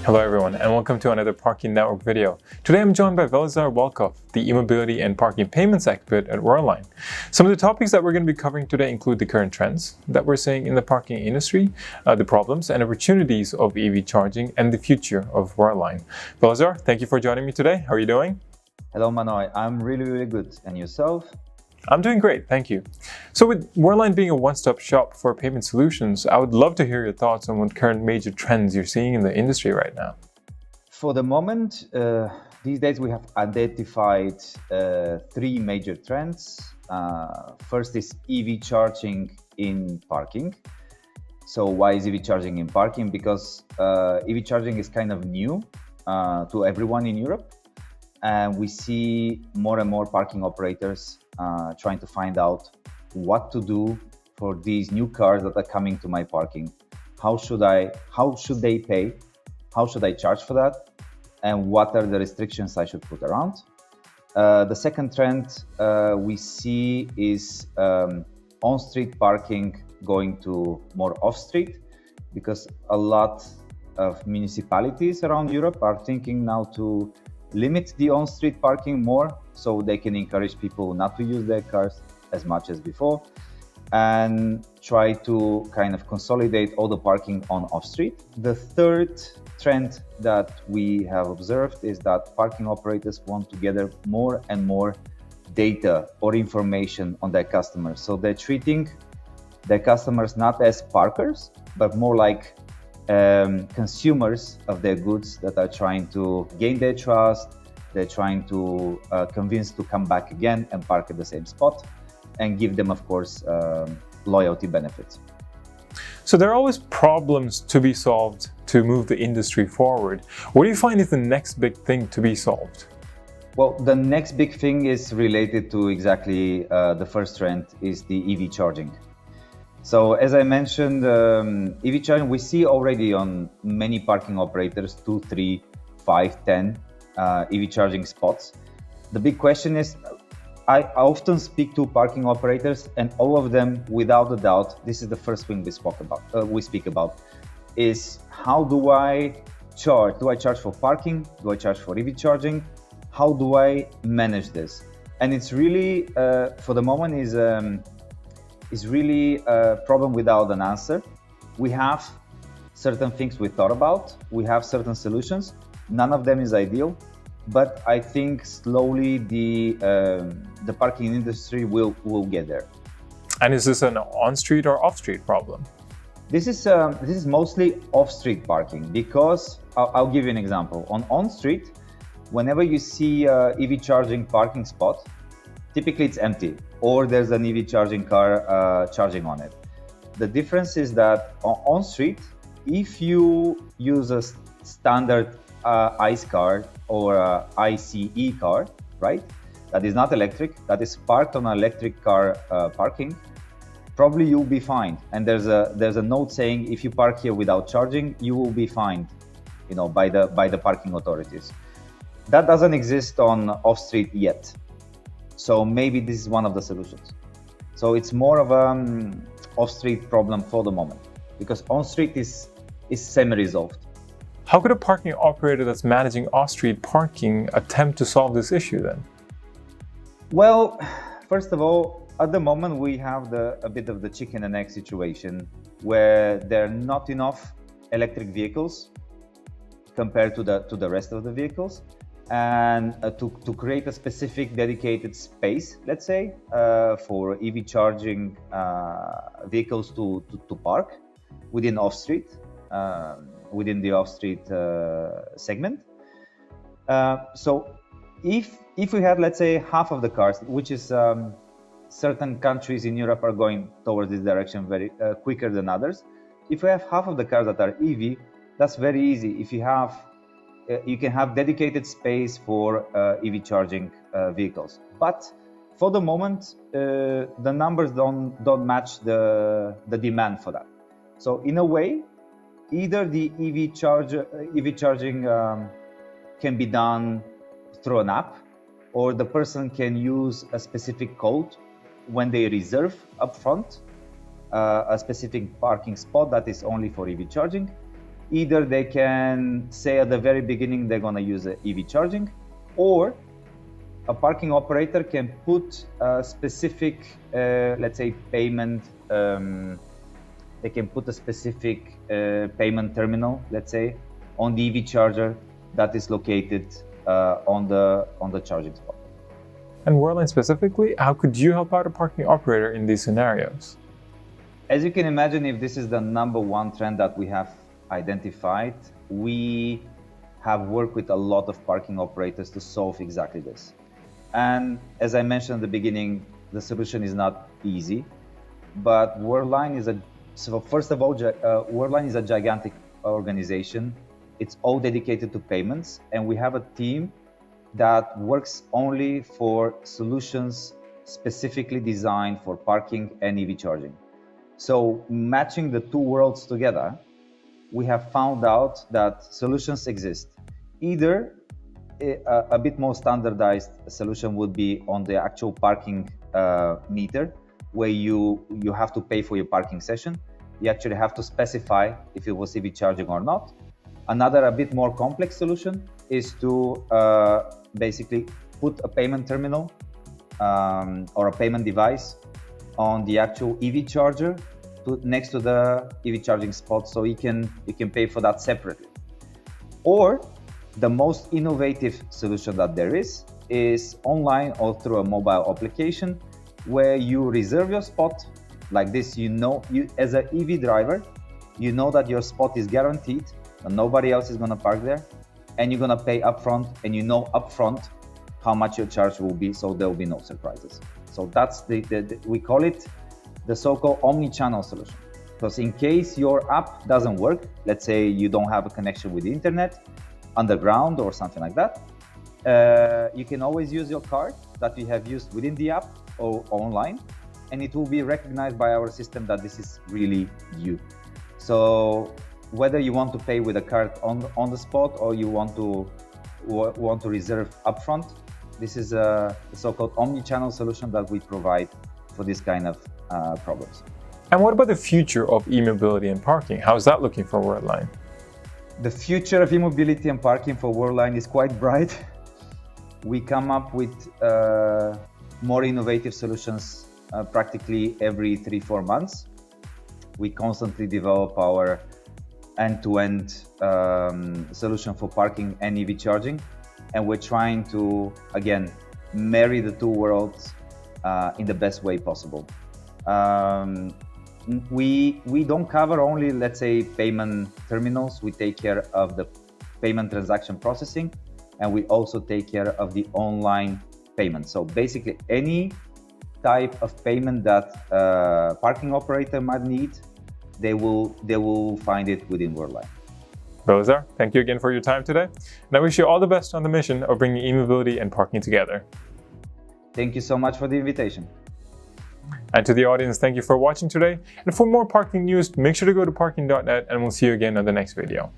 Hello everyone, and welcome to another Parking Network video. Today I'm joined by Velizar Velkov, the e-mobility and parking payments expert at Worldline. Some of the topics that we're going to be covering today include the current trends that we're seeing in the parking industry, the problems and opportunities of EV charging, and the future of Worldline. Velizar, thank you for joining me today. How are you doing? Hello Manoy, I'm really good. And yourself? I'm doing great, thank you. So with Worldline being a one-stop shop for payment solutions, I would love to hear your thoughts on what current major trends you're seeing in the industry right now. For the moment, these days we have identified three major trends. First is EV charging in parking. So why is EV charging in parking? Because EV charging is kind of new to everyone in Europe. And we see more and more parking operators trying to find out what to do for these new cars that are coming to my parking. How should they pay? How should I charge for that? And what are the restrictions I should put around? The second trend we see is on-street parking going to more off-street, because a lot of municipalities around Europe are thinking now to limit the on-street parking more, so they can encourage people not to use their cars as much as before, and try to kind of consolidate all the parking on off-street. The third trend that we have observed is that parking operators want to gather more and more data or information on their customers. So they're treating their customers not as parkers, but more like consumers of their goods that are trying to gain their trust. They're trying to convince to come back again and park at the same spot, and give them, of course, loyalty benefits. So there are always problems to be solved to move the industry forward. What do you find is the next big thing to be solved? Well, the next big thing is related to exactly the first trend, is the EV charging. So as I mentioned, EV charging, we see already on many parking operators 2, 3, 5, 10 EV charging spots. The big question is, I often speak to parking operators, and all of them, without a doubt, this is the first thing we speak about, is how do I charge? Do I charge for parking? Do I charge for EV charging? How do I manage this? And it's really, for the moment, is really a problem without an answer. We have certain things we thought about. We have certain solutions. None of them is ideal, but I think slowly the parking industry will get there. And is this an on-street or off-street problem? This is mostly off-street parking, because I'll give you an example. On-street, whenever you see a EV charging parking spot, typically it's empty, or there's an EV charging car charging on it. The difference is that on-street, if you use a standard ICE car or a ICE car, right? That is not electric, that is parked on an electric car parking, probably you'll be fined. And there's a note saying, if you park here without charging, you will be fined, by the parking authorities. That doesn't exist on off-street yet. So maybe this is one of the solutions. So it's more of an off-street problem for the moment, because on-street is semi-resolved. How could a parking operator that's managing off-street parking attempt to solve this issue then? Well, first of all, at the moment we have a bit of the chicken and egg situation, where there are not enough electric vehicles compared to the rest of the vehicles. And to create a specific dedicated space, let's say, for EV charging vehicles to park within off-street, within the off-street segment. So if we had, let's say, half of the cars, which is certain countries in Europe are going towards this direction very quicker than others. If we have half of the cars that are EV, that's very easy. If you can have dedicated space for EV charging vehicles. But for the moment, the numbers don't match the demand for that. So in a way, either the EV charging can be done through an app, or the person can use a specific code when they reserve upfront a specific parking spot that is only for EV charging. Either they can say at the very beginning they're going to use EV charging, or a parking operator can put a specific, let's say, payment. They can put a specific payment terminal, let's say, on the EV charger that is located on the charging spot. And Worldline specifically, how could you help out a parking operator in these scenarios? As you can imagine, if this is the #1 trend that we have identified, we have worked with a lot of parking operators to solve exactly this. And as I mentioned at the beginning, the solution is not easy, but Worldline is Worldline is a gigantic organization. It's all dedicated to payments, and we have a team that works only for solutions specifically designed for parking and EV charging. So matching the two worlds together, we have found out that solutions exist. Either a bit more standardized solution would be on the actual parking meter, where you have to pay for your parking session. You actually have to specify if it was EV charging or not. Another, a bit more complex solution is to basically put a payment terminal or a payment device on the actual EV charger next to the EV charging spot, so you can pay for that separately. Or the most innovative solution that there is online or through a mobile application, where you reserve your spot. Like this, you as an EV driver, you know that your spot is guaranteed and nobody else is going to park there, and you're going to pay upfront, and you know upfront how much your charge will be, so there will be no surprises. So that's we call it the so-called omni-channel solution. Because in case your app doesn't work, let's say you don't have a connection with the internet, underground or something like that, you can always use your card that you have used within the app or online, and it will be recognized by our system that this is really you. So whether you want to pay with a card on the spot, or you want to reserve upfront, this is a so-called omni-channel solution that we provide for this kind of problems. And what about the future of e-mobility and parking? How is that looking for Worldline? The future of e-mobility and parking for Worldline is quite bright. We come up with more innovative solutions practically every 3-4 months. We constantly develop our end-to-end solution for parking and EV charging, and we're trying to, again, marry the two worlds in the best way possible. We don't cover only, let's say, payment terminals. We take care of the payment transaction processing, and we also take care of the online payment. So basically, any type of payment that parking operator might need, they will find it within Worldline. Velizar, thank you again for your time today, and I wish you all the best on the mission of bringing e-mobility and parking together. Thank you so much for the invitation. And to the audience, thank you for watching today. And for more parking news, make sure to go to parking.net, and we'll see you again on the next video.